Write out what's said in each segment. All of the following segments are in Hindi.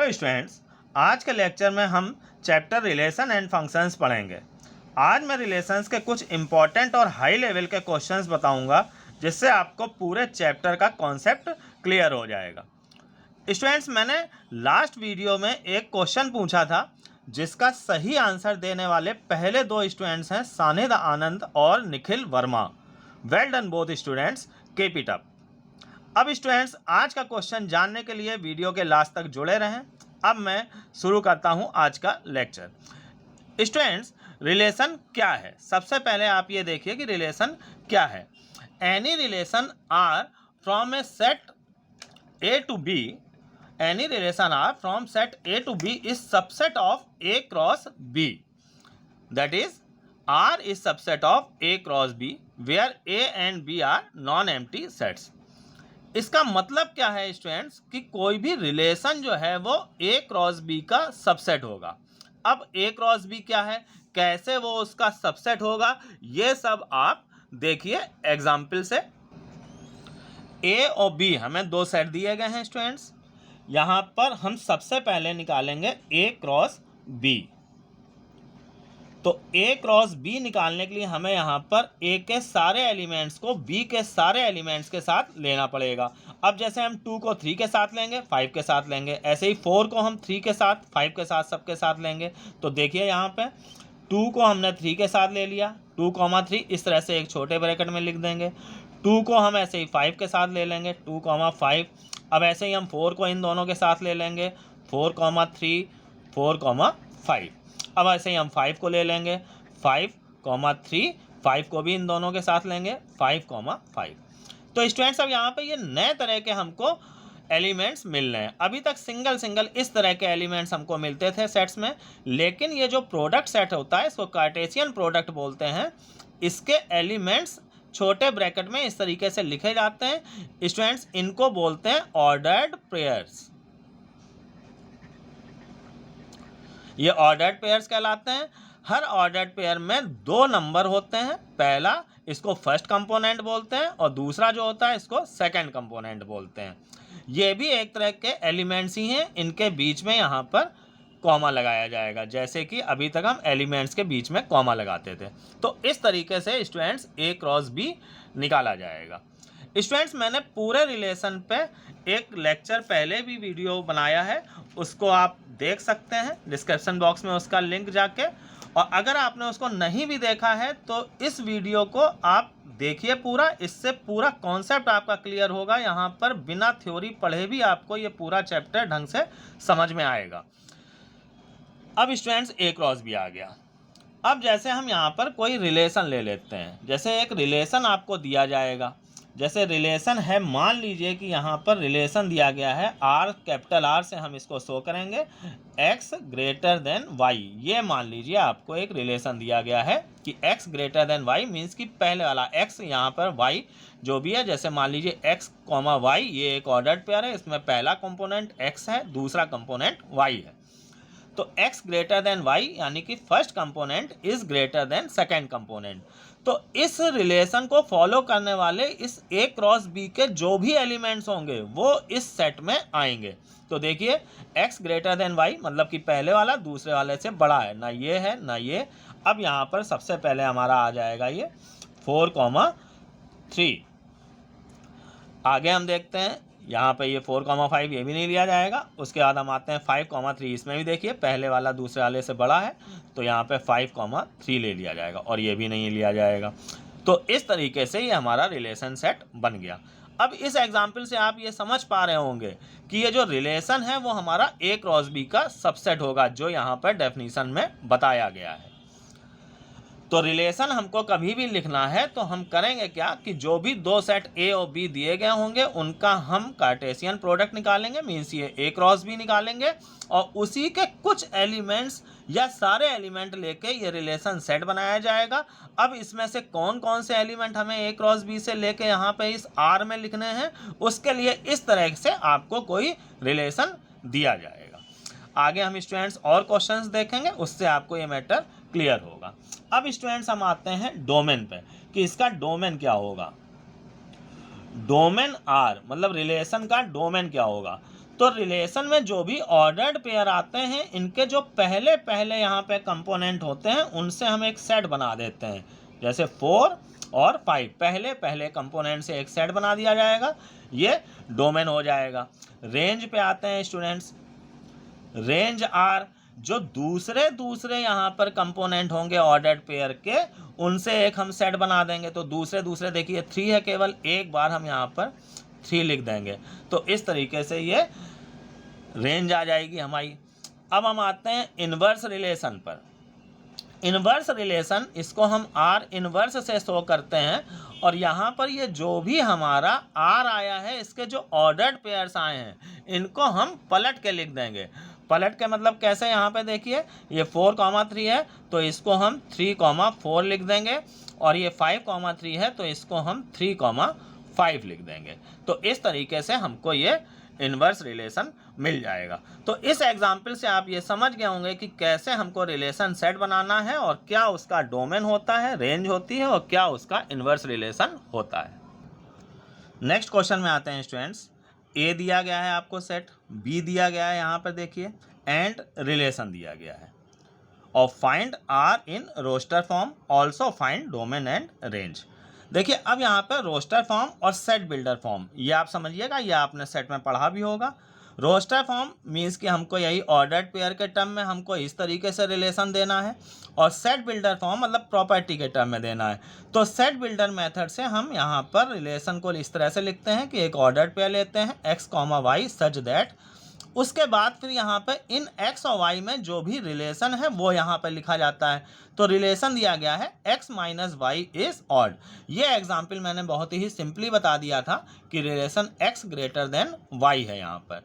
हेलो स्टूडेंट्स, आज के लेक्चर में हम चैप्टर रिलेशन एंड फंक्शंस पढ़ेंगे। आज मैं रिलेशंस के कुछ इम्पॉर्टेंट और हाई लेवल के क्वेश्चंस बताऊंगा, जिससे आपको पूरे चैप्टर का कॉन्सेप्ट क्लियर हो जाएगा। स्टूडेंट्स, मैंने लास्ट वीडियो में एक क्वेश्चन पूछा था, जिसका सही आंसर देने वाले पहले दो स्टूडेंट्स हैं सानिद आनंद और Nikhil Verma. Well done both students, keep it up. अब स्टूडेंट्स, आज का क्वेश्चन जानने के लिए वीडियो के लास्ट तक जुड़े रहें। अब मैं शुरू करता हूं आज का लेक्चर। स्टूडेंट्स, रिलेशन क्या है? सबसे पहले आप ये देखिए कि रिलेशन क्या है। Any relation R from a set A to B, any relation R from set A to B is subset of A cross B, that is R is subset of A cross B where A and B are non-empty sets। इसका मतलब क्या है स्टूडेंट्स कि कोई भी रिलेशन जो है वो A क्रॉस B का सबसेट होगा। अब A क्रॉस B क्या है, कैसे वो उसका सबसेट होगा, ये सब आप देखिए एग्जाम्पल से। A और B हमें दो सेट दिए गए हैं स्टूडेंट्स। यहाँ पर हम सबसे पहले निकालेंगे A क्रॉस B। तो A क्रॉस B निकालने के लिए हमें यहाँ पर A के सारे एलिमेंट्स को B के सारे एलिमेंट्स के साथ लेना पड़ेगा। अब जैसे हम 2 को 3 के साथ लेंगे, 5 के साथ लेंगे, ऐसे ही 4 को हम 3 के साथ, 5 के साथ, सबके साथ लेंगे। तो देखिए यहाँ पे 2 को हमने 3 के साथ ले लिया, 2,3 इस तरह से एक छोटे ब्रैकेट में लिख देंगे। 2 को हम ऐसे ही 5 के साथ ले लेंगे, 2,5। अब ऐसे ही हम 4 को इन दोनों के साथ ले लेंगे, 4,3, 4,5। अब ऐसे ही हम 5 को ले लेंगे, 5,3, 5 को भी इन दोनों के साथ लेंगे, 5,5। तो स्टूडेंट्स, अब यहाँ पे ये नए तरह के हमको एलिमेंट्स मिल रहे हैं। अभी तक सिंगल सिंगल इस तरह के एलिमेंट्स हमको मिलते थे सेट्स में, लेकिन ये जो प्रोडक्ट सेट होता है इसको कार्टेशियन प्रोडक्ट बोलते हैं। इसके एलिमेंट्स छोटे ब्रैकेट में इस तरीके से लिखे जाते हैं स्टूडेंट्स, इनको बोलते हैं ऑर्डर्ड पेयर्स। ये ऑर्डर्ड पेयर्स कहलाते हैं। हर ऑर्डर्ड पेयर में 2 नंबर होते हैं। पहला इसको फर्स्ट कंपोनेंट बोलते हैं और दूसरा जो होता है इसको सेकंड कंपोनेंट बोलते हैं। ये भी एक तरह के एलिमेंट्स ही हैं, इनके बीच में यहाँ पर कॉमा लगाया जाएगा, जैसे कि अभी तक हम एलिमेंट्स के बीच में कॉमा लगाते थे। तो इस तरीके से स्टूडेंट्स A क्रॉस B निकाला जाएगा। स्टूडेंट्स, मैंने पूरे रिलेशन पे एक लेक्चर पहले भी वीडियो बनाया है, उसको आप देख सकते हैं डिस्क्रिप्शन बॉक्स में उसका लिंक जाके। और अगर आपने उसको नहीं भी देखा है तो इस वीडियो को आप देखिए पूरा, इससे पूरा कॉन्सेप्ट आपका क्लियर होगा। यहाँ पर बिना थ्योरी पढ़े भी आपको ये पूरा चैप्टर ढंग से समझ में आएगा। अब स्टूडेंट्स, A क्रॉस B आ गया। अब जैसे हम यहाँ पर कोई रिलेशन ले लेते हैं, जैसे एक रिलेशन आपको दिया जाएगा। जैसे रिलेशन है, मान लीजिए कि यहाँ पर रिलेशन दिया गया है R, कैपिटल R से हम इसको शो करेंगे, X ग्रेटर देन Y। ये मान लीजिए आपको एक रिलेशन दिया गया है कि X greater than Y means कि पहले वाला X, यहाँ पर Y जो भी है, जैसे मान लीजिए X, Y, ये एक ऑर्डर्ड पेयर है, इसमें पहला कंपोनेंट X है, दूसरा कंपोनेंट Y है। तो x ग्रेटर देन y यानी कि first component is greater than second component. तो इस रिलेशन को फॉलो करने वाले इस A क्रॉस B के जो भी एलिमेंट्स होंगे वो इस सेट में आएंगे। तो देखिए x ग्रेटर देन y मतलब कि पहले वाला दूसरे वाले से बड़ा है, ना ये है ना ये। अब यहाँ पर सबसे पहले हमारा आ जाएगा ये 4,3। आगे हम देखते हैं, यहाँ पे ये 4,5 ये भी नहीं लिया जाएगा। उसके बाद हम आते हैं 5,3, इसमें भी देखिए पहले वाला दूसरे वाले से बड़ा है, तो यहाँ पे 5,3 ले लिया जाएगा और ये भी नहीं लिया जाएगा। तो इस तरीके से ये हमारा रिलेशन सेट बन गया। अब इस एग्जाम्पल से आप ये समझ पा रहे होंगे कि ये जो रिलेशन है वो हमारा A क्रॉस B का सबसेट होगा, जो यहाँ पर डेफिनीशन में बताया गया है। तो रिलेशन हमको कभी भी लिखना है तो हम करेंगे क्या कि जो भी दो सेट A और B दिए गए होंगे उनका हम कार्टेशियन प्रोडक्ट निकालेंगे, मीन्स ये A क्रॉस B निकालेंगे, और उसी के कुछ एलिमेंट्स या सारे एलिमेंट लेके ये रिलेशन सेट बनाया जाएगा। अब इसमें से कौन कौन से एलिमेंट हमें A क्रॉस B से लेके यहाँ पे इस R में लिखने हैं, उसके लिए इस तरह से आपको कोई रिलेशन दिया जाएगा। आगे हम स्टूडेंट्स और क्वेश्चंस देखेंगे, उससे आपको ये मैटर क्लियर होगा। अब स्टूडेंट्स हम आते हैं डोमेन पे कि इसका डोमेन क्या होगा। डोमेन R मतलब रिलेशन का डोमेन क्या होगा। तो रिलेशन में जो भी ऑर्डर्ड पेयर आते हैं, इनके जो पहले पहले यहाँ पे कंपोनेंट होते हैं उनसे हम एक सेट बना देते हैं। जैसे 4 और 5 पहले पहले कंपोनेंट से एक सेट बना दिया जाएगा, ये डोमेन हो जाएगा। रेंज पे आते हैं स्टूडेंट्स। रेंज आर जो दूसरे दूसरे यहाँ पर कंपोनेंट होंगे ऑर्डर्ड पेयर के, उनसे एक हम सेट बना देंगे। तो दूसरे दूसरे देखिए 3 है, केवल एक बार हम यहाँ पर 3 लिख देंगे। तो इस तरीके से ये रेंज आ जाएगी हमारी। अब हम आते हैं इन्वर्स रिलेशन पर। इन्वर्स रिलेशन, इसको हम आर इन्वर्स से शो करते हैं, और यहाँ पर ये जो भी हमारा आर आया है, इसके जो ऑर्डर्ड पेयर्स आए हैं इनको हम पलट के लिख देंगे। पलट के मतलब कैसे, यहाँ पे देखिए ये 4,3 है तो इसको हम 3,4 लिख देंगे, और ये 5,3 है तो इसको हम 3,5 लिख देंगे। तो इस तरीके से हमको ये इन्वर्स रिलेशन मिल जाएगा। तो इस एग्जाम्पल से आप ये समझ गए होंगे कि कैसे हमको रिलेशन सेट बनाना है, और क्या उसका डोमेन होता है, रेंज होती है, और क्या उसका इन्वर्स रिलेशन होता है। नेक्स्ट क्वेश्चन में आते हैं स्टूडेंट्स। ए दिया गया है आपको सेट, बी दिया गया है यहाँ पर देखिए, एंड रिलेशन दिया गया है, और find R in roster form, also find domain and range. देखिए अब यहाँ पर रोस्टर फॉर्म और सेट बिल्डर फॉर्म, ये आप समझिएगा, ये आपने सेट में पढ़ा भी होगा। रोस्टर फॉर्म मीन्स कि हमको यही ऑर्डर्ड पेयर के टर्म में हमको इस तरीके से रिलेशन देना है, और सेट बिल्डर फॉर्म मतलब प्रॉपर्टी के टर्म में देना है। तो सेट बिल्डर मेथड से हम यहाँ पर रिलेशन को इस तरह से लिखते हैं कि एक ऑर्डर्ड पेयर लेते हैं x, y सच दैट, उसके बाद फिर यहाँ पे इन x और y में जो भी रिलेशन है वो यहाँ पे लिखा जाता है। तो रिलेशन दिया गया है x minus Y is odd. ये एग्जाम्पल मैंने बहुत ही सिंपली बता दिया था कि relation x greater than y है यहाँ पर।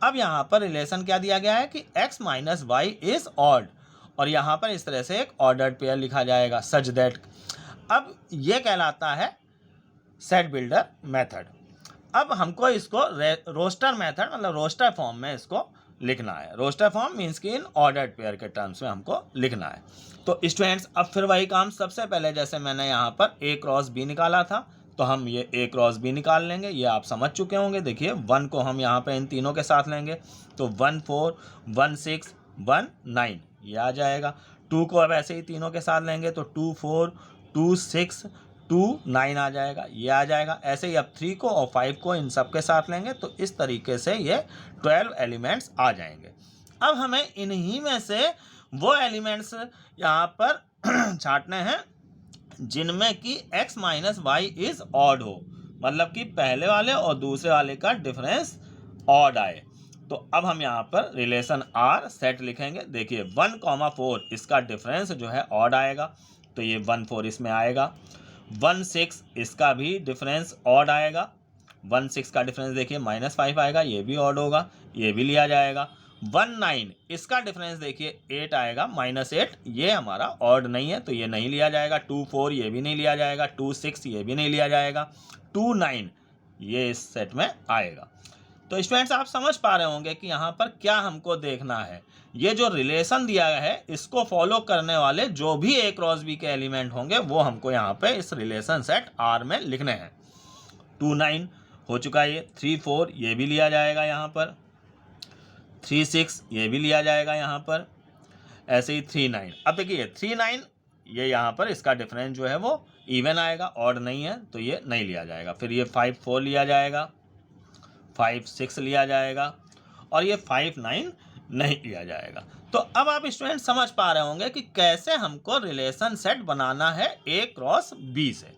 अब यहाँ पर रिलेशन क्या दिया गया है कि x minus Y is odd, और यहाँ पर इस तरह से एक ऑर्डर्ड पेयर लिखा जाएगा सच दैट। अब ये कहलाता है सेट बिल्डर मेथड। अब हमको इसको रोस्टर मेथड मतलब रोस्टर फॉर्म में इसको लिखना है। रोस्टर फॉर्म मीन्स कि इन ऑर्डर्ड पेयर के टर्म्स में हमको लिखना है। तो स्टूडेंट्स अब फिर वही काम, सबसे पहले जैसे मैंने यहाँ पर a क्रॉस b निकाला था, तो हम ये a क्रॉस b निकाल लेंगे। ये आप समझ चुके होंगे। देखिए 1 को हम यहाँ पे इन तीनों के साथ लेंगे, तो 1 4 1 6 1 9 ये आ जाएगा। 2 को अब ऐसे ही तीनों के साथ लेंगे, तो 2 4 2 6 2 9 आ जाएगा, ये आ जाएगा। ऐसे ही अब 3 को और 5 को इन सब के साथ लेंगे, तो इस तरीके से ये 12 एलिमेंट्स आ जाएंगे। अब हमें इन्हीं में से वो एलिमेंट्स यहाँ पर छांटने हैं जिनमें कि x minus Y is odd हो, मतलब कि पहले वाले और दूसरे वाले का डिफरेंस ऑड आए। तो अब हम यहाँ पर रिलेशन आर सेट लिखेंगे। देखिए 1,4 इसका डिफरेंस जो है ऑड आएगा, तो ये 1 4 इसमें आएगा। 1 6 इसका भी डिफरेंस ऑड आएगा। 1 6 का डिफरेंस देखिए -5 आएगा, ये भी ऑड होगा, ये भी लिया जाएगा। 1 9 इसका डिफरेंस देखिए 8 आएगा, -8 ये हमारा ऑड नहीं है, तो ये नहीं लिया जाएगा। 2 4 ये भी नहीं लिया जाएगा। 2 6 ये भी नहीं लिया जाएगा। 2 9 ये इस सेट में आएगा। तो स्टूडेंट्स आप समझ पा रहे होंगे कि यहाँ पर क्या हमको देखना है। ये जो रिलेशन दिया गया है इसको फॉलो करने वाले जो भी a क्रॉस b के एलिमेंट होंगे वो हमको यहाँ पे इस रिलेशन सेट R में लिखने हैं। 2 9 हो चुका है, ये 3 4 ये भी लिया जाएगा यहाँ पर, 3 6 ये भी लिया जाएगा यहाँ पर, ऐसे ही 3 9। अब देखिए 3 9 ये यहाँ पर इसका डिफरेंस जो है वो इवन आएगा, ऑड नहीं है, तो ये नहीं लिया जाएगा। फिर ये 5 4 लिया जाएगा, 5 6 लिया जाएगा, और ये 5 9 नहीं लिया जाएगा। तो अब आप स्टूडेंट समझ पा रहे होंगे कि कैसे हमको रिलेशन सेट बनाना है a क्रॉस b से,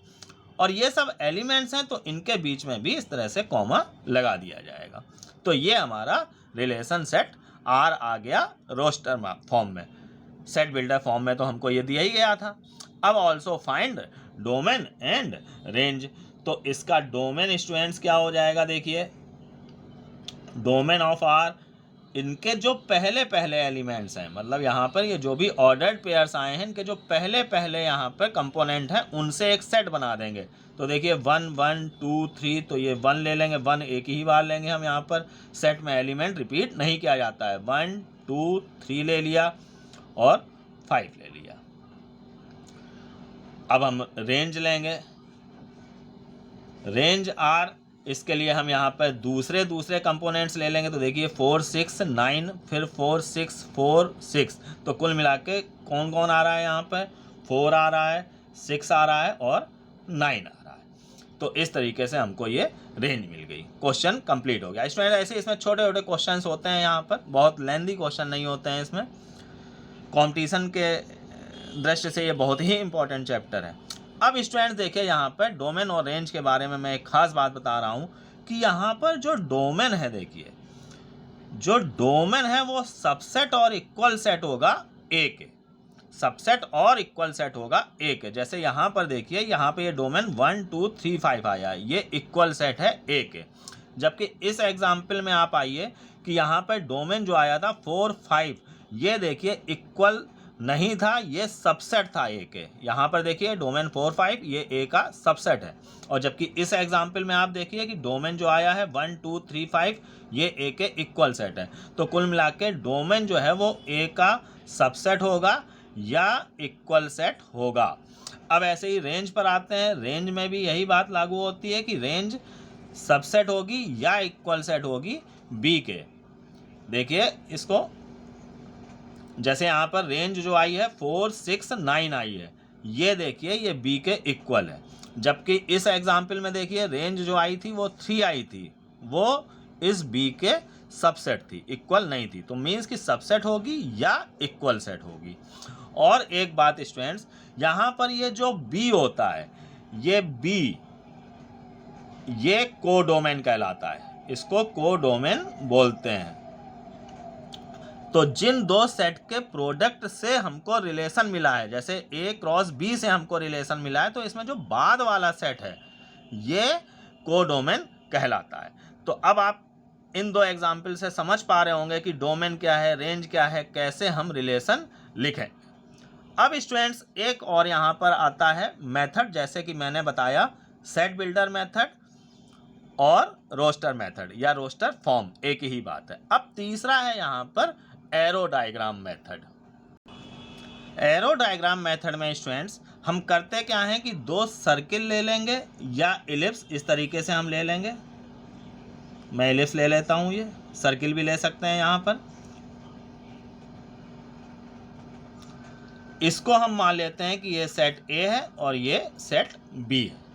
और ये सब एलिमेंट्स हैं तो इनके बीच में भी इस तरह से कॉमा लगा दिया जाएगा। तो ये हमारा रिलेशन सेट R आ गया रोस्टर फॉर्म में। सेट बिल्डर फॉर्म में तो हमको ये दिया ही गया था। अब also find domain and range, तो इसका डोमेन स्टूडेंट्स क्या हो जाएगा, देखिए डोमेन ऑफ R इनके जो पहले पहले एलिमेंट्स हैं, मतलब यहाँ पर ये जो भी ऑर्डर्ड पेयर्स आए हैं इनके जो पहले पहले यहाँ पर कंपोनेंट हैं उनसे एक सेट बना देंगे। तो देखिए 1 1 2 3, तो ये 1 ले लेंगे, 1 एक ही बार लेंगे हम, यहाँ पर सेट में एलिमेंट रिपीट नहीं किया जाता है। 1 2 3 ले लिया और 5 ले लिया। अब हम रेंज लेंगे। रेंज R इसके लिए हम यहाँ पर दूसरे कंपोनेंट्स ले लेंगे। तो देखिए 4 6 9 फिर 4 6 4 6, तो कुल मिला के कौन कौन आ रहा है यहाँ पर, 4 आ रहा है, 6 आ रहा है और 9 आ रहा है। तो इस तरीके से हमको ये रेंज मिल गई। क्वेश्चन कंप्लीट हो गया। स्टूडेंट ऐसे इसमें छोटे छोटे क्वेश्चंस होते हैं, यहाँ पर बहुत लेंथी क्वेश्चन नहीं होते हैं। इसमें कंपटीशन के दृष्टि से ये बहुत ही इंपॉर्टेंट चैप्टर है। अब स्टूडेंट्स देखिए यहाँ पर डोमेन और रेंज के बारे में मैं एक खास बात बता रहा हूँ कि यहाँ पर जो डोमेन है, देखिए जो डोमेन है वो सबसेट और इक्वल सेट होगा ए के, सबसेट और इक्वल सेट होगा ए के। जैसे यहाँ पर देखिए, यहाँ पे ये डोमेन 1 2 3 5 आया है, ये इक्वल सेट है ए के। जबकि इस एग्जाम्पल में आप आइए कि यहाँ पर डोमेन जो आया था 4 5, ये देखिए इक्वल नहीं था, ये सबसेट था ए के। यहाँ पर देखिए डोमेन 4 5 ये ए का सबसेट है। और जबकि इस एग्जाम्पल में आप देखिए कि डोमेन जो आया है 1 2 3 5 ये ए के इक्वल सेट है। तो कुल मिला के डोमेन जो है वो ए का सबसेट होगा या इक्वल सेट होगा। अब ऐसे ही रेंज पर आते हैं। रेंज में भी यही बात लागू होती है कि रेंज सबसेट होगी या इक्वल सेट होगी बी के। देखिए इसको, जैसे यहाँ पर रेंज जो आई है 4 6 9 आई है, ये देखिए ये बी के इक्वल है। जबकि इस एग्जाम्पल में देखिए रेंज जो आई थी वो 3 आई थी, वो इस बी के सबसेट थी, इक्वल नहीं थी। तो मीन्स कि सबसेट होगी या इक्वल सेट होगी। और एक बात स्टूडेंट्स, यहाँ पर ये जो बी होता है, ये बी ये कोडोमेन कहलाता है, इसको कोडोमेन बोलते हैं। तो जिन दो सेट के प्रोडक्ट से हमको रिलेशन मिला है, जैसे ए क्रॉस बी से हमको रिलेशन मिला है, तो इसमें जो बाद वाला सेट है ये कोडोमेन कहलाता है। तो अब आप इन दो एग्जाम्पल से समझ पा रहे होंगे कि डोमेन क्या है, रेंज क्या है, कैसे हम रिलेशन लिखें। अब स्टूडेंट्स एक और यहाँ पर आता है मेथड, जैसे कि मैंने बताया सेट बिल्डर मेथड और रोस्टर मेथड या रोस्टर फॉर्म, एक ही बात है। अब तीसरा है यहाँ पर arrow diagram method. Arrow diagram method में स्टूडेंट्स हम करते क्या हैं कि दो सर्किल ले लेंगे या इलिप्स, इस तरीके से हम ले लेंगे। मैं इलिप्स ले लेता हूँ, ये सर्किल भी ले सकते हैं यहाँ पर। इसको हम मान लेते हैं कि ये सेट ए है और ये सेट बी है।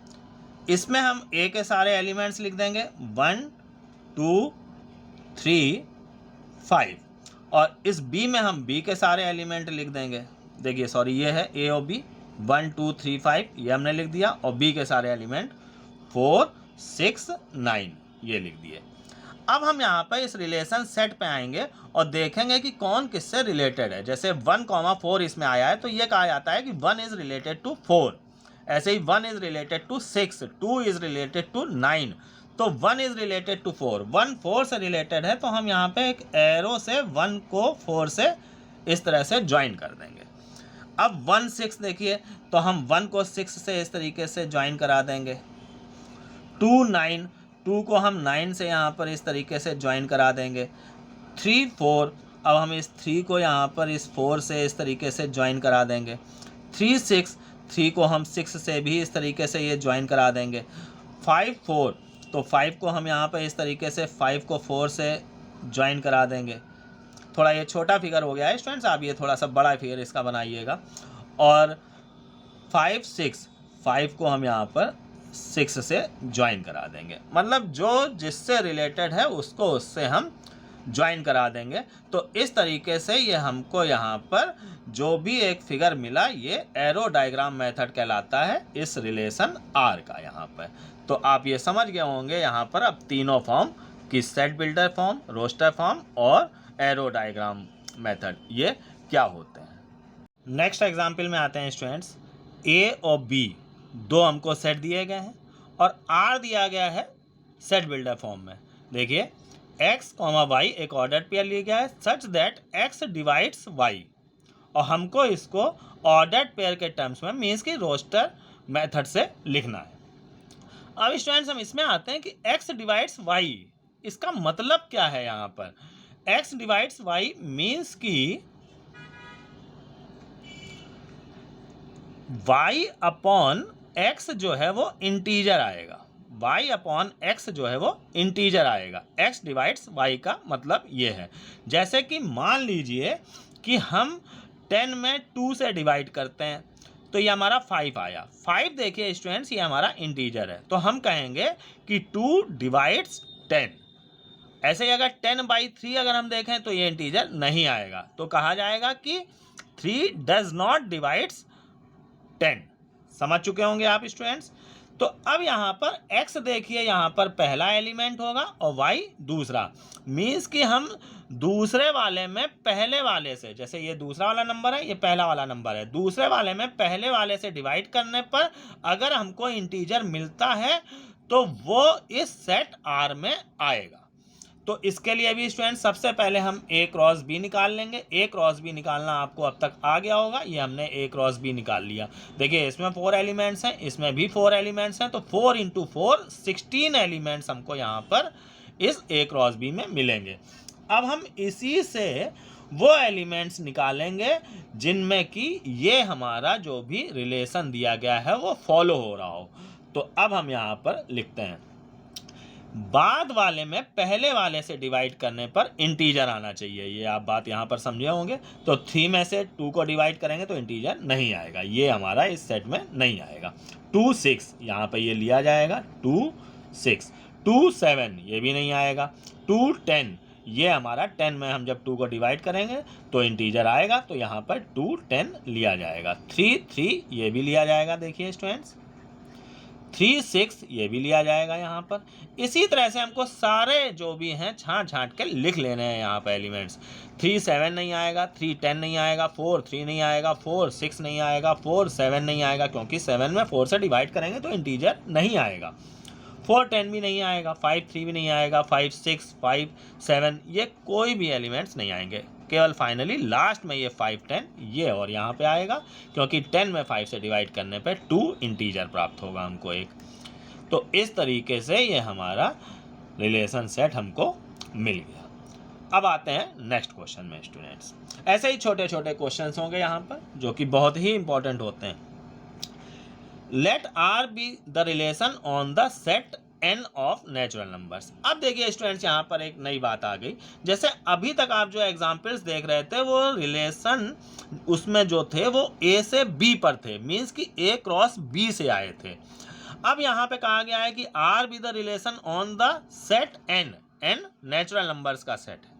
इसमें हम ए के सारे एलिमेंट्स लिख देंगे 1 2 3 5, और इस बी में हम बी के सारे एलिमेंट लिख देंगे। देखिए सॉरी, ये है ए और बी, 1 2 3 5 ये हमने लिख दिया, और बी के सारे एलिमेंट 4 6 9 ये लिख दिए। अब हम यहाँ पर इस रिलेशन सेट पे आएंगे और देखेंगे कि कौन किससे रिलेटेड है। जैसे 1 4 इसमें आया है, तो ये कहा जाता है कि 1 इज रिलेटेड टू 4। ऐसे ही 1 is related to 6, 2 is related to 9, तो 1 इज रिलेटेड टू 4, 1 4 से रिलेटेड है, तो हम यहाँ पे एक एरो से 1 को 4 से इस तरह से ज्वाइन कर देंगे। अब 1 6 देखिए, तो हम 1 को 6 से इस तरीके से ज्वाइन करा देंगे। 2 9, 2 को हम 9 से यहाँ पर इस तरीके से ज्वाइन करा देंगे। 3 4, अब हम इस 3 को यहाँ पर इस 4 से इस तरीके से ज्वाइन करा देंगे। 3 6, 3 को हम 6 से भी इस तरीके से ये ज्वाइन करा देंगे। 5 4, तो 5 को हम यहाँ पर इस तरीके से 5 को 4 से ज्वाइन करा देंगे। थोड़ा ये छोटा फिगर हो गया है स्टूडेंट्स, आप ये थोड़ा सा बड़ा फिगर इसका बनाइएगा। और 5 6, 5 को हम यहाँ पर 6 से ज्वाइन करा देंगे। मतलब जो जिससे रिलेटेड है उसको उससे हम ज्वाइन करा देंगे। तो इस तरीके से ये हमको यहाँ पर जो भी एक फिगर मिला, ये एरो डायग्राम मेथड कहलाता है इस रिलेशन आर का यहाँ पर। तो आप ये समझ गए होंगे यहाँ पर अब तीनों फॉर्म की, set builder form, roster form और एरो डायग्राम मेथड, ये क्या होते हैं। नेक्स्ट एग्जाम्पल में आते हैं स्टूडेंट्स। ए और बी दो हमको सेट दिए गए हैं और आर दिया गया है सेट बिल्डर फॉर्म में। देखिए x, y एक ऑर्डर पेयर लिया गया है such that x divides y, और हमको इसको ऑर्डर पेयर के टर्म्स में मीन्स की रोस्टर मेथड से लिखना है। अब स्टूडेंट्स हम इसमें आते हैं कि x डिवाइड्स y, इसका मतलब क्या है। यहाँ पर x डिवाइड्स y मीन्स की y अपॉन x जो है वो इंटीजर आएगा। y अपॉन x जो है वो इंटीजर आएगा। x डिवाइड्स y का मतलब ये है। जैसे कि मान लीजिए कि हम 10 में 2 से डिवाइड करते हैं तो ये हमारा 5 आया। 5 देखिए स्टूडेंट्स, ये हमारा इंटीजर है, तो हम कहेंगे कि 2 डिवाइड्स 10। ऐसे ही अगर 10/3 अगर हम देखें तो ये इंटीजर नहीं आएगा, तो कहा जाएगा कि 3 डज नॉट डिवाइड्स 10। समझ चुके होंगे आप स्टूडेंट्स। तो अब यहाँ पर x देखिए, यहाँ पर पहला एलिमेंट होगा और y दूसरा। मीन्स कि हम दूसरे वाले में पहले वाले से, जैसे ये दूसरा वाला नंबर है, ये पहला वाला नंबर है, दूसरे वाले में पहले वाले से डिवाइड करने पर अगर हमको इंटीजर मिलता है तो वो इस सेट R में आएगा। तो इसके लिए भी स्टूडेंट सबसे पहले हम a क्रॉस b निकाल लेंगे। a क्रॉस b निकालना आपको अब तक आ गया होगा, ये हमने a क्रॉस b निकाल लिया। देखिए इसमें 4 एलिमेंट्स हैं, इसमें भी 4 एलिमेंट्स हैं, तो 4 × 4 16 एलिमेंट्स हमको यहाँ पर इस a क्रॉस b में मिलेंगे। अब हम इसी से वो एलिमेंट्स निकालेंगे जिनमें कि ये हमारा जो भी रिलेशन दिया गया है वो फॉलो हो रहा हो। तो अब हम यहाँ पर लिखते हैं, बाद वाले में पहले वाले से डिवाइड करने पर इंटीजर आना चाहिए। ये आप बात यहाँ पर समझे होंगे। तो 3 में से 2 को डिवाइड करेंगे तो इंटीजर नहीं आएगा, ये हमारा इस सेट में नहीं आएगा। 2 6 यहाँ पे ये लिया जाएगा, 2 6। 2 7 ये भी नहीं आएगा। 2 10 ये हमारा 10 में हम जब 2 को डिवाइड करेंगे तो इंटीजर आएगा, तो यहाँ पर 2 10 लिया जाएगा। 3 3 ये भी लिया जाएगा। देखिए स्टूडेंट्स 3 6 ये भी लिया जाएगा यहाँ पर। इसी तरह से हमको सारे जो भी हैं छांट के लिख लेने हैं यहाँ पर एलिमेंट्स। 3 7 नहीं आएगा, 3 10 नहीं आएगा, 4 3 नहीं आएगा, 4 6 नहीं आएगा, 4 7 नहीं आएगा, क्योंकि 7 में 4 से डिवाइड करेंगे तो इंटीजर नहीं आएगा। 4 10 भी नहीं आएगा, 5 3 भी नहीं आएगा, 5 6 5 7 ये कोई भी एलिमेंट्स नहीं आएंगे। केवल फाइनली लास्ट में ये 5 10 ये और यहाँ पे आएगा, क्योंकि 10 में 5 से डिवाइड करने पे 2 इंटीजर प्राप्त होगा हमको एक। तो इस तरीके से ये हमारा रिलेशन सेट हमको मिल गया। अब आते हैं नेक्स्ट क्वेश्चन में स्टूडेंट्स। ऐसे ही छोटे छोटे क्वेश्चंस होंगे यहाँ पर जो कि बहुत ही इंपॉर्टेंट होते हैं। Let R be the relation on the set n of natural numbers. अब देखिए स्टूडेंट्स यहाँ पर एक नई बात आ गई। जैसे अभी तक आप जो एग्जाम्पल्स देख रहे थे वो रिलेशन उसमें जो थे वो a से b पर थे, मीन्स कि a क्रॉस b से आए थे। अब यहाँ पे कहा गया है कि R be the relation on the set n natural numbers का सेट है,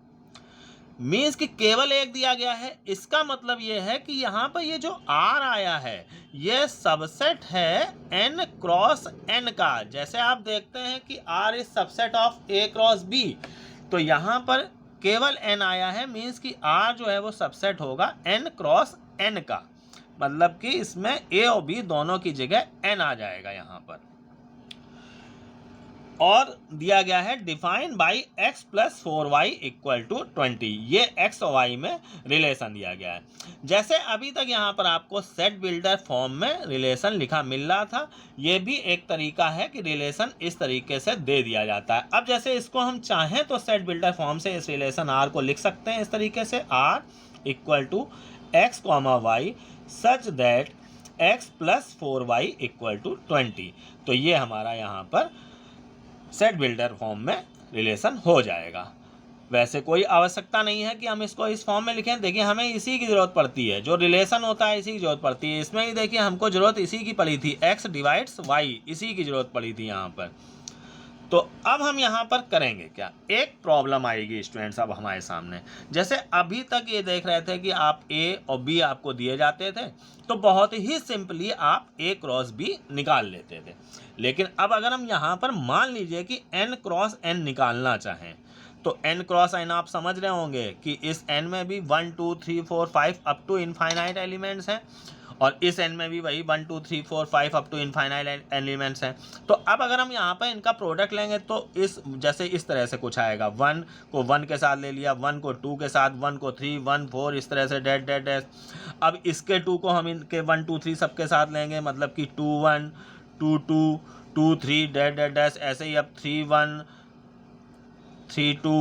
मीन्स कि केवल एक दिया गया है। इसका मतलब ये है कि यहाँ पर ये जो R आया है ये सबसेट है n क्रॉस n का। जैसे आप देखते हैं कि R is subset of a cross b, तो यहाँ पर केवल n आया है, मीन्स कि R जो है वो सबसेट होगा n क्रॉस n का, मतलब कि इसमें a और b दोनों की जगह n आ जाएगा यहाँ पर। और दिया गया है डिफाइंड बाई x + 4y = 20। ये x और y में रिलेशन दिया गया है। जैसे अभी तक यहाँ पर आपको सेट बिल्डर फॉर्म में रिलेशन लिखा मिल रहा था, ये भी एक तरीका है कि रिलेशन इस तरीके से दे दिया जाता है। अब जैसे इसको हम चाहें तो सेट बिल्डर फॉर्म से इस रिलेशन R को लिख सकते हैं इस तरीके से, R = x, y such that x + 4y = 20। तो ये हमारा यहाँ पर सेट बिल्डर फॉर्म में रिलेशन हो जाएगा। वैसे कोई आवश्यकता नहीं है कि हम इसको इस फॉर्म में लिखें। देखिए हमें इसी की ज़रूरत पड़ती है, जो रिलेशन होता है इसी की ज़रूरत पड़ती है। इसमें ही देखिए हमको ज़रूरत इसी की पड़ी थी, x डिवाइड्स y, इसी की ज़रूरत पड़ी थी यहाँ पर। तो अब हम यहाँ पर करेंगे क्या, एक प्रॉब्लम आएगी स्टूडेंट्स अब हमारे सामने। जैसे अभी तक ये देख रहे थे कि आप a और b आपको दिए जाते थे तो बहुत ही सिंपली आप a क्रॉस b निकाल लेते थे। लेकिन अब अगर हम यहाँ पर मान लीजिए कि n क्रॉस n निकालना चाहें तो n क्रॉस n आप समझ रहे होंगे कि इस n में भी 1 2 3 4 5 अप टू इनफाइनाइट एलिमेंट्स हैं, और इस n में भी वही 1 2 3 4 5 अप टू इनफाइनाइट एलिमेंट्स हैं। तो अब अगर हम यहाँ पर इनका प्रोडक्ट लेंगे तो इस जैसे इस तरह से कुछ आएगा। 1 को 1 के साथ ले लिया, 1 को 2 के साथ, 1 को 3 1 4 इस तरह से डैश डैश डैश। अब इसके 2 को हम इनके 1 2 3 सबके साथ लेंगे, मतलब कि 2 1 2 2 2 3 डैश डैश डैश। ऐसे ही अब 3 1 3 2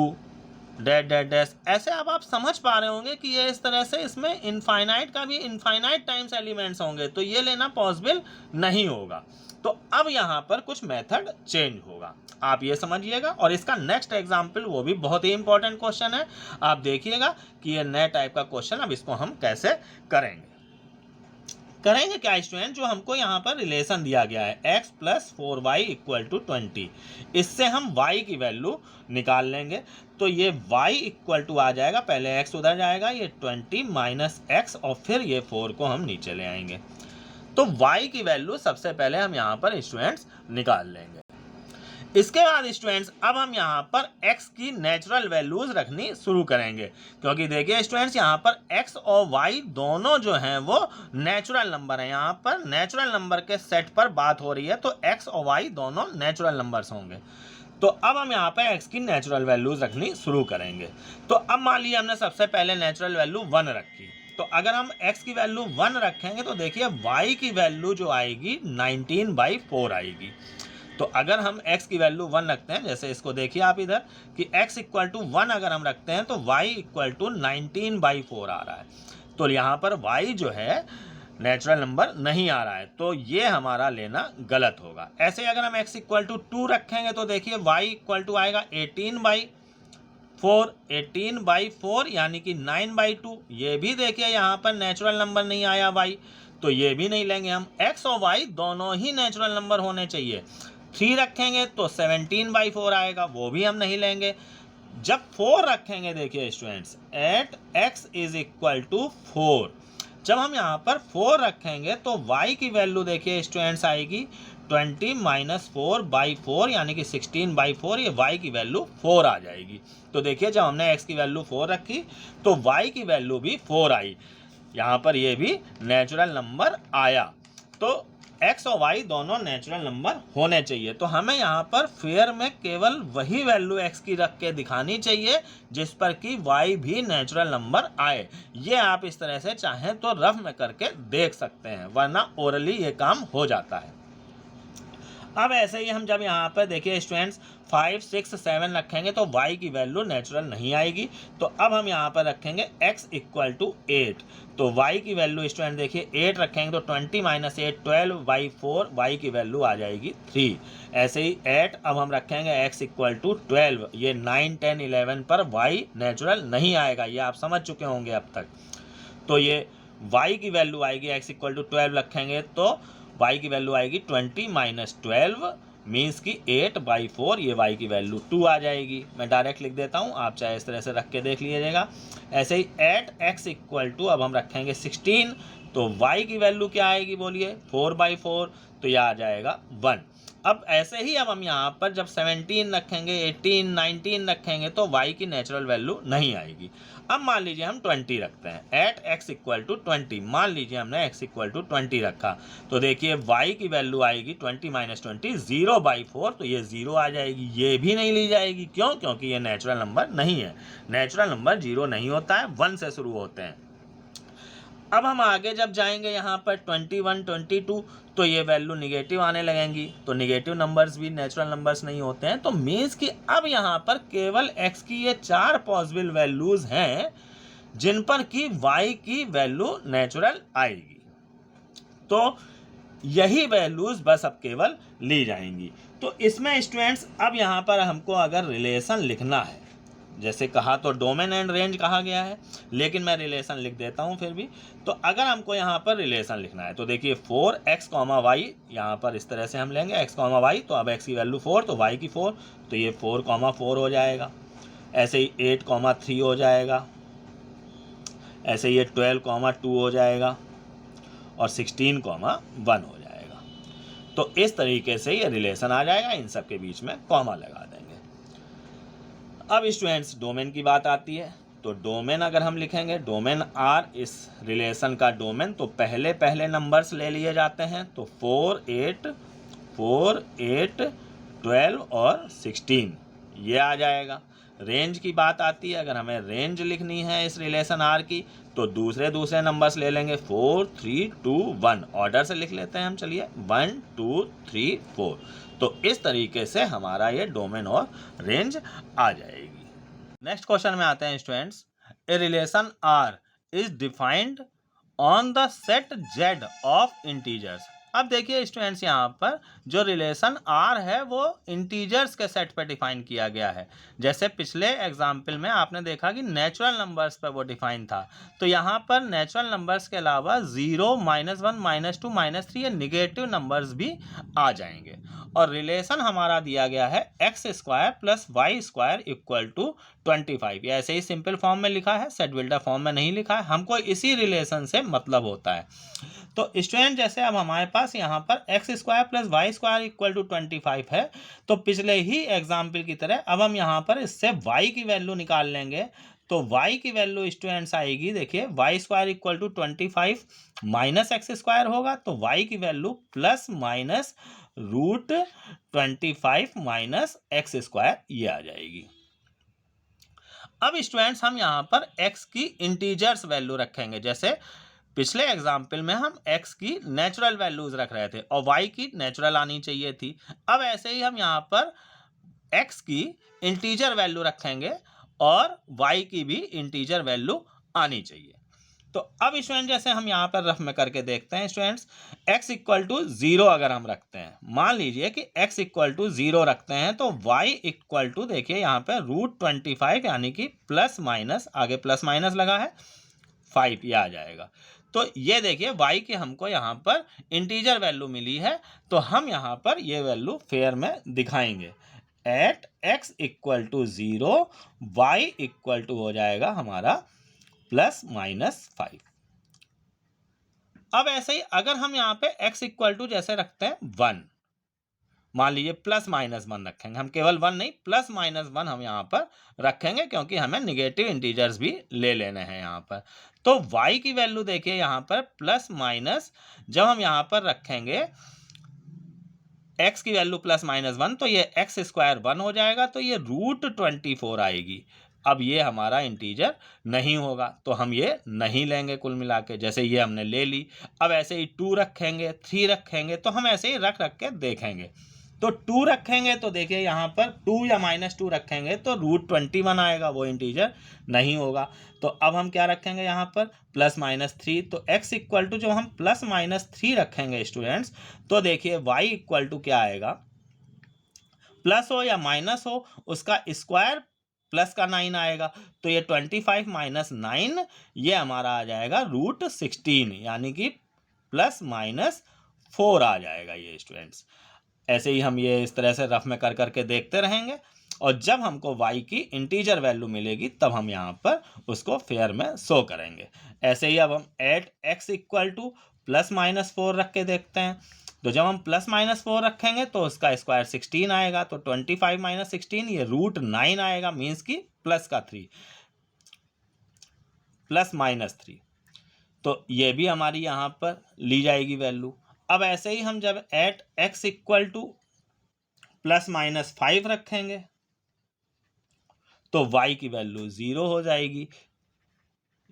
डैश डैश डैश। ऐसे अब आप समझ पा रहे होंगे कि ये इस तरह से इसमें इनफाइनाइट का भी इनफाइनाइट टाइम्स एलिमेंट्स होंगे, तो ये लेना पॉसिबल नहीं होगा। तो अब यहाँ पर कुछ मेथड चेंज होगा, आप ये समझिएगा। और इसका नेक्स्ट एग्जाम्पल वो भी बहुत ही इंपॉर्टेंट क्वेश्चन है, आप देखिएगा कि ये नए टाइप का क्वेश्चन अब इसको हम कैसे करेंगे। क्या स्टूडेंट, जो हमको यहाँ पर रिलेशन दिया गया है x plus 4y equal to 20, इससे हम y की वैल्यू निकाल लेंगे। तो ये y इक्वल टू आ जाएगा, पहले x उधर जाएगा, ये 20 माइनस x और फिर ये 4 को हम नीचे ले आएंगे। तो y की वैल्यू सबसे पहले हम यहाँ पर स्टूडेंट्स निकाल लेंगे। इसके बाद स्टूडेंट्स अब हम यहाँ पर x की नेचुरल वैल्यूज रखनी शुरू करेंगे, क्योंकि देखिए स्टूडेंट्स यहाँ पर x और y दोनों जो हैं वो नेचुरल नंबर हैं। यहाँ पर नेचुरल नंबर के सेट पर बात हो रही है, तो x और y दोनों नेचुरल नंबर्स होंगे। तो अब हम यहाँ पर x की नेचुरल वैल्यूज रखनी शुरू करेंगे। तो अब मान लीजिए हमने सबसे पहले नेचुरल वैल्यू 1 रखी, तो अगर हम x की वैल्यू 1 रखेंगे तो देखिए y की वैल्यू जो आएगी 19/4 आएगी। तो अगर हम x की वैल्यू 1 रखते हैं, जैसे इसको देखिए आप इधर कि x इक्वल टू 1 अगर हम रखते हैं तो y इक्वल टू 19/4 आ रहा है। तो यहाँ पर y जो है नेचुरल नंबर नहीं आ रहा है, तो ये हमारा लेना गलत होगा। ऐसे अगर हम x इक्वल टू 2 रखेंगे तो देखिए y इक्वल टू आएगा 18/4 यानी कि 9/2। ये भी देखिए यहाँ पर नेचुरल नंबर नहीं आया y, तो ये भी नहीं लेंगे हम। x और y दोनों ही नेचुरल नंबर होने चाहिए। 3 रखेंगे तो 17/4 आएगा, वो भी हम नहीं लेंगे। जब 4 रखेंगे देखिए students, at x is equal to 4, जब हम यहाँ पर 4 रखेंगे तो y की वैल्यू देखिए स्टूडेंट्स आएगी 20 माइनस 4/4 यानी कि 16/4, ये y की वैल्यू 4 आ जाएगी। तो देखिए जब हमने x की वैल्यू 4 रखी तो y की वैल्यू भी 4 आई, यहाँ पर ये भी नेचुरल नंबर आया। तो x और y दोनों नेचुरल नंबर होने चाहिए। तो हमें यहाँ पर फेयर में केवल वही वैल्यू x की रख के दिखानी चाहिए जिस पर कि y भी नेचुरल नंबर आए। ये आप इस तरह से चाहें तो रफ में करके देख सकते हैं, वरना ओरली ये काम हो जाता है। अब ऐसे ही हम जब यहाँ पर देखिए स्टूडेंट्स 5, 6, 7 रखेंगे तो y की वैल्यू नेचुरल नहीं आएगी। तो अब हम यहाँ पर रखेंगे x इक्वल टू 8, तो y की वैल्यू स्टूडेंट देखिए 8 रखेंगे तो 20 माइनस 8 12/4, y की वैल्यू आ जाएगी 3। ऐसे ही 8 अब हम रखेंगे x इक्वल टू 12, ये 9, 10, 11 पर y नेचुरल नहीं आएगा, ये आप समझ चुके होंगे अब तक। तो ये y की वैल्यू आएगी, x इक्वल टू 12 रखेंगे तो y की वैल्यू आएगी 20 माइनस 12 मीन्स की 8/4, ये y की वैल्यू 2 आ जाएगी। मैं डायरेक्ट लिख देता हूँ, आप चाहे इस तरह से रख के देख लीजिएगा। ऐसे ही एट x इक्वल टू अब हम रखेंगे 16, तो y की वैल्यू क्या आएगी बोलिए 4/4, तो यह आ जाएगा 1। अब ऐसे ही अब हम यहाँ पर जब 17 रखेंगे, 18, 19 रखेंगे तो y की नेचुरल वैल्यू नहीं आएगी। अब मान लीजिए हम 20 रखते हैं, एट x इक्वल टू 20, मान लीजिए हमने x इक्वल टू 20 रखा, तो देखिए y की वैल्यू आएगी 20 माइनस 20 0/4, तो ये 0 आ जाएगी, ये भी नहीं ली जाएगी। क्यों? क्योंकि ये नेचुरल नंबर नहीं है। नेचुरल नंबर 0 नहीं होता है, 1 से शुरू होते हैं। अब हम आगे जब जाएंगे यहाँ पर 21, 22, तो ये वैल्यू निगेटिव आने लगेंगी, तो निगेटिव नंबर्स भी नेचुरल नंबर्स नहीं होते हैं। तो मीन्स कि अब यहाँ पर केवल x की ये 4 पॉसिबल वैल्यूज हैं जिन पर कि y की वैल्यू नेचुरल आएगी। तो यही वैल्यूज बस अब केवल ली जाएंगी। तो इसमें स्टूडेंट्स अब यहाँ पर हमको अगर रिलेशन लिखना है, जैसे कहा तो डोमेन एंड रेंज कहा गया है, लेकिन मैं रिलेशन लिख देता हूं फिर भी। तो अगर हमको यहाँ पर रिलेशन लिखना है तो देखिए 4x, y, यहाँ पर इस तरह से हम लेंगे x, y, तो अब x की वैल्यू 4 तो y की 4, तो ये 4, 4 हो जाएगा। ऐसे ही 8, 3 हो जाएगा, ऐसे ये 12, 2 हो जाएगा और 16, 1 हो जाएगा। तो इस तरीके से ये रिलेशन आ जाएगा, इन सब के बीच में कॉमा लगा देंगे। अब स्टूडेंट्स डोमेन की बात आती है, तो डोमेन अगर हम लिखेंगे डोमेन आर, इस रिलेशन का डोमेन, तो पहले नंबर्स ले लिए जाते हैं, तो 4, 8, 12 और 16 ये आ जाएगा। रेंज की बात आती है, अगर हमें रेंज लिखनी है इस रिलेशन आर की, तो दूसरे नंबर्स ले लेंगे 4, 3, 2, 1, ऑर्डर से लिख लेते हैं हम, चलिए 1, 2, 3, 4। तो इस तरीके से हमारा ये डोमेन और रेंज आ जाएगी। नेक्स्ट क्वेश्चन में आते हैं students. A relation R is defined on the set Z of integers. अब देखिए स्टूडेंट्स, यहाँ पर जो रिलेशन आर है वो इंटीजर्स के सेट पर डिफाइन किया गया है। जैसे पिछले एग्जाम्पल में आपने देखा कि नेचुरल नंबर्स पर वो डिफाइन था, तो यहाँ पर नेचुरल नंबर्स के अलावा 0, -1, -2, -3 ये निगेटिव नंबर्स भी आ जाएंगे। और रिलेशन हमारा दिया गया है x² + y² = 25। ये ऐसे ही सिंपल फॉर्म में लिखा है, सेट बिल्डर फॉर्म में नहीं लिखा है, हमको इसी रिलेशन से मतलब होता है। तो स्टूडेंट जैसे अब हमारे पास यहाँ पर x² + y² = 25 है, तो पिछले ही एग्जाम्पल की तरह अब हम यहाँ पर इससे y की वैल्यू निकाल लेंगे। तो y की वैल्यू स्टूडेंट्स आएगी, देखिए y² = 25 माइनस x² होगा, तो y की वैल्यू ±√25 माइनस x² ये आ जाएगी। अब स्टूडेंट्स हम यहाँ पर x की इंटीजर्स वैल्यू रखेंगे। जैसे पिछले एग्जाम्पल में हम x की नेचुरल वैल्यूज रख रहे थे और y की नेचुरल आनी चाहिए थी। अब ऐसे ही हम यहाँ पर x की इंटीजर वैल्यू रखेंगे और y की भी इंटीजर वैल्यू आनी चाहिए। तो अब स्टूडेंट जैसे हम यहाँ पर रफ में करके देखते हैं स्टूडेंट्स, x = 0 अगर हम रखते हैं, मान लीजिए कि x = 0 रखते हैं, तो y = देखिए यहाँ पे √25 यानी कि प्लस माइनस, आगे प्लस माइनस लगा है 5 ये आ जाएगा। तो ये देखिए y की हमको यहाँ पर इंटीजर वैल्यू मिली है, तो हम यहाँ पर ये वैल्यू फेयर में दिखाएंगे। एट x = 0 y = हो जाएगा हमारा ±5। अब ऐसे ही अगर हम यहाँ पे x = जैसे रखते हैं 1, मान लीजिए ±1 रखेंगे, हम केवल 1 नहीं ±1 हम यहाँ पर रखेंगे, क्योंकि हमें निगेटिव इंटीजर्स भी ले लेने हैं यहाँ पर। तो y की वैल्यू देखिए यहाँ पर प्लस माइनस, जब हम यहाँ पर रखेंगे x की वैल्यू ±1, तो ये x² 1 हो जाएगा, तो ये √24 आएगी। अब ये हमारा इंटीजर नहीं होगा, तो हम ये नहीं लेंगे कुल मिला के। जैसे ये हमने ले ली, अब ऐसे ही 2 रखेंगे, 3 रखेंगे, तो हम ऐसे ही रख के देखेंगे। तो 2 रखेंगे तो देखिए यहाँ पर 2 या -2 रखेंगे तो √21 आएगा, वो इंटीजर नहीं होगा। तो अब हम क्या रखेंगे यहाँ पर +-3, तो x = जो हम +-3 रखेंगे स्टूडेंट्स, तो देखिए y = क्या आएगा, प्लस हो या माइनस हो उसका स्क्वायर प्लस का 9 आएगा, तो ये 25 - 9 ये हमारा आ जाएगा √16 यानी कि ±4 आ जाएगा ये स्टूडेंट्स। ऐसे ही हम ये इस तरह से रफ में कर करके देखते रहेंगे, और जब हमको y की इंटीजर वैल्यू मिलेगी तब हम यहाँ पर उसको फेयर में शो करेंगे। ऐसे ही अब हम एट x = +-4 रख के देखते हैं। तो जब हम +-4 रखेंगे तो उसका स्क्वायर 16 आएगा, तो 25 - 16 ये √9 आएगा, मीन्स की प्लस का 3 +-3, तो ये भी हमारी यहाँ पर ली जाएगी वैल्यू। अब ऐसे ही हम जब एट x = +-5 रखेंगे तो y की वैल्यू 0 हो जाएगी,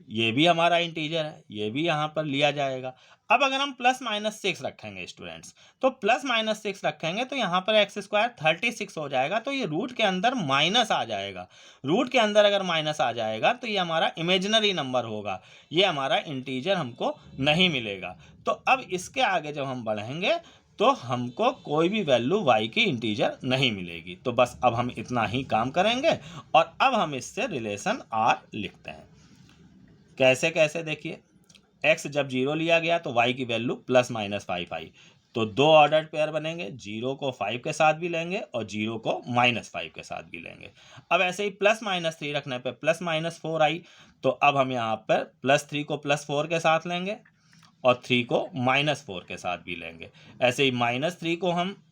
ये भी हमारा इंटीजर है, ये भी यहाँ पर लिया जाएगा। अब अगर हम +-6 रखेंगे स्टूडेंट्स, तो +-6 रखेंगे तो यहाँ पर x² 36 हो जाएगा, तो ये रूट के अंदर माइनस आ जाएगा। रूट के अंदर अगर माइनस आ जाएगा तो ये हमारा इमेजिनरी नंबर होगा, ये हमारा इंटीजर हमको नहीं मिलेगा। तो अब इसके आगे जब हम बढ़ेंगे तो हमको कोई भी वैल्यू y की इंटीजर नहीं मिलेगी। तो बस अब हम इतना ही काम करेंगे, और अब हम इससे रिलेशन r लिखते हैं। कैसे कैसे देखिए, x जब 0 लिया गया तो y की वैल्यू +-5 आई, तो 2 ऑर्डर्ड पेयर बनेंगे, 0 को 5 के साथ भी लेंगे और 0 को -5 के साथ भी लेंगे। अब ऐसे ही +-3 रखने पे +-4 आई, तो अब हम यहाँ पर +3 को +4 के साथ लेंगे और 3 को -4 के साथ भी लेंगे। ऐसे ही -3 को हम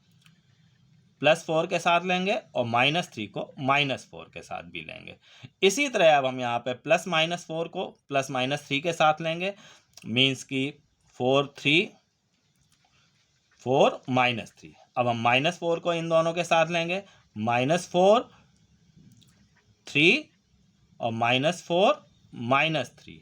+4 के साथ लेंगे और -3 को -4 के साथ भी लेंगे। इसी तरह अब हम यहाँ पे +-4 को +-3 के साथ लेंगे, मीन्स की 4 3 4 -3। अब हम -4 को इन दोनों के साथ लेंगे, -4 3 और -4 -3,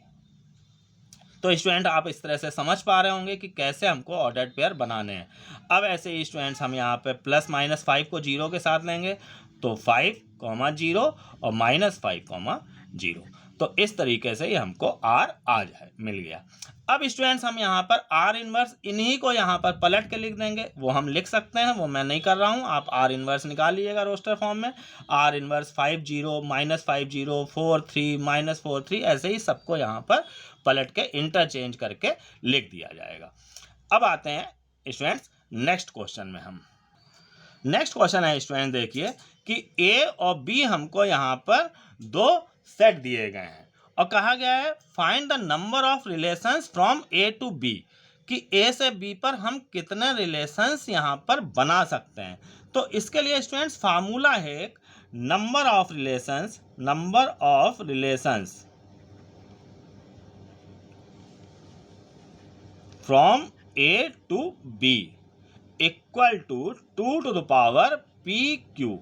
तो स्टूडेंट आप इस तरह से समझ पा रहे होंगे कि कैसे हमको ऑर्डर्ड पेयर बनाने हैं। अब ऐसे ही स्टूडेंट्स हम यहाँ पे प्लस माइनस 5 को 0 के साथ लेंगे, तो 5, 0 और -5, 0। तो इस तरीके से ये हमको R आ जाए मिल गया। अब स्टूडेंट्स हम यहाँ पर R इनवर्स इन्हीं को यहाँ पर पलट के लिख देंगे, वो हम लिख सकते हैं, वो मैं नहीं कर रहा हूँ, आप R इनवर्स निकाल लीजिएगा रोस्टर फॉर्म में। R इनवर्स 5 0 -5 0 4 3 -4 3 ऐसे ही सबको यहाँ पर पलट के इंटरचेंज करके लिख दिया जाएगा। अब आते हैं स्टूडेंट्स नेक्स्ट क्वेश्चन में। हम नेक्स्ट क्वेश्चन है स्टूडेंट देखिए कि A और B हमको यहाँ पर दो सेट दिए गए हैं और कहा गया है find the number of relations from A to B, कि A से B पर हम कितने रिलेशंस यहाँ पर बना सकते हैं। तो इसके लिए स्टूडेंट्स फार्मूला है एक number of relations from A to B equal to 2 to the power PQ।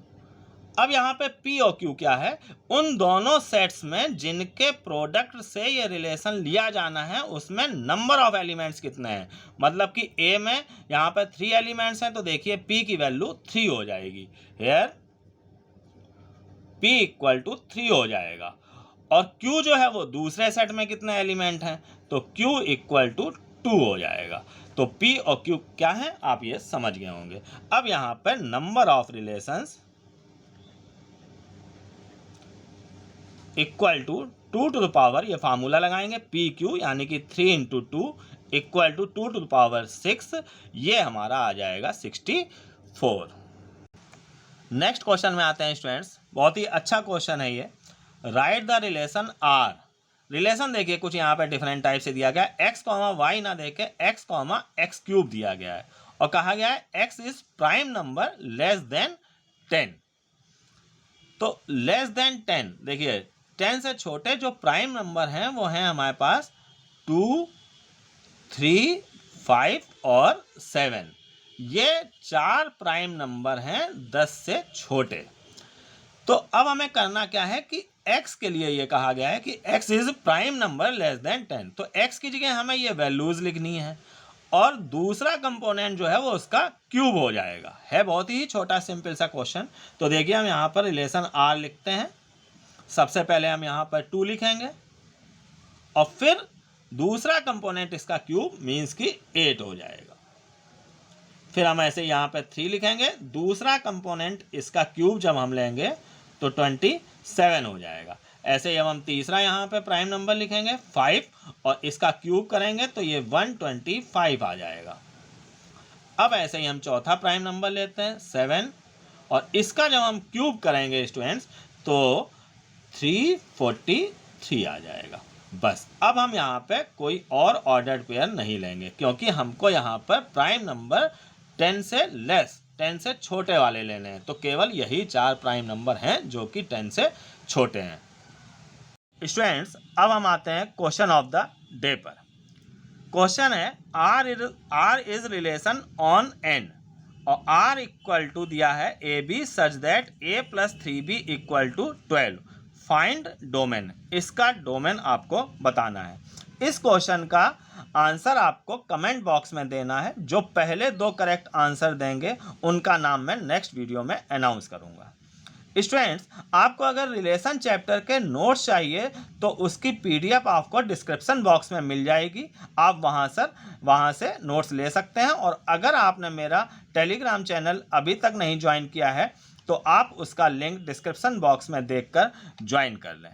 अब यहाँ पे P और Q क्या है, उन दोनों सेट्स में जिनके प्रोडक्ट से ये रिलेशन लिया जाना है उसमें नंबर ऑफ एलिमेंट्स कितने हैं। मतलब कि A में यहाँ पे 3 एलिमेंट्स हैं, तो देखिए P की वैल्यू 3 हो जाएगी, हेयर P इक्वल टू 3 हो जाएगा। और Q जो है वो दूसरे सेट में कितने एलिमेंट हैं, तो Q इक्वल टू 2 हो जाएगा। तो P और Q क्या है आप ये समझ गए होंगे। अब यहाँ पर number of relations equal to 2 to the power, ये फार्मूला लगाएंगे PQ यानी कि 3 × 2 equal to 2 to the power 6, ये हमारा आ जाएगा 64। नेक्स्ट क्वेश्चन में आते हैं स्टूडेंट्स, बहुत ही अच्छा क्वेश्चन है ये। Right the relation R। Relation देखिए कुछ यहाँ पे डिफरेंट टाइप से दिया गया है, x, y ना देके x, x³ दिया गया है और कहा गया है x is prime number less than 10। तो लेस देन 10 देखिए 10 से छोटे जो प्राइम नंबर हैं वो हैं हमारे पास 2, 3, 5 और 7। ये 4 प्राइम नंबर हैं 10 से छोटे। तो अब हमें करना क्या है कि x के लिए ये कहा गया है कि x is prime number less than 10, तो x की जगह हमें ये वैल्यूज लिखनी है और दूसरा कंपोनेंट जो है वो उसका क्यूब हो जाएगा। है बहुत ही छोटा सिंपल सा क्वेश्चन। तो देखिए हम यहाँ पर रिलेशन R लिखते हैं, सबसे पहले हम यहाँ पर 2 लिखेंगे और फिर दूसरा कंपोनेंट इसका क्यूब मीन्स कि 8 हो जाएगा। फिर हम ऐसे यहाँ पे 3 लिखेंगे, दूसरा कंपोनेंट इसका क्यूब जब हम लेंगे तो 27 हो जाएगा। ऐसे ही हम तीसरा यहाँ पे प्राइम नंबर लिखेंगे 5 और इसका क्यूब करेंगे तो ये 125 आ जाएगा। अब ऐसे ही हम चौथा प्राइम नंबर लेते हैं 7 और इसका जब हम क्यूब करेंगे स्टूडेंट्स तो 343 आ जाएगा। बस अब हम यहाँ पे कोई और ऑर्डर्ड पेयर नहीं लेंगे क्योंकि हमको यहाँ पर प्राइम नंबर 10 से लेस, 10 से छोटे वाले लेने हैं। तो केवल यही 4 प्राइम नंबर हैं जो कि 10 से छोटे हैं। स्टूडेंट्स अब हम आते हैं क्वेश्चन ऑफ द डे पर। क्वेश्चन है R is relation on N और R इक्वल टू दिया है AB such that A + 3B = 12। Find domain, इसका डोमेन आपको बताना है। इस क्वेश्चन का आंसर आपको कमेंट बॉक्स में देना है। जो पहले 2 करेक्ट आंसर देंगे उनका नाम मैं नेक्स्ट वीडियो में अनाउंस करूंगा। स्टूडेंट्स आपको अगर रिलेशन चैप्टर के नोट्स चाहिए तो उसकी PDF आपको डिस्क्रिप्शन बॉक्स में मिल जाएगी, आप वहाँ से नोट्स ले सकते हैं। और अगर आपने मेरा टेलीग्राम चैनल अभी तक नहीं ज्वाइन किया है तो आप उसका लिंक डिस्क्रिप्शन बॉक्स में देखकर ज्वाइन कर लें।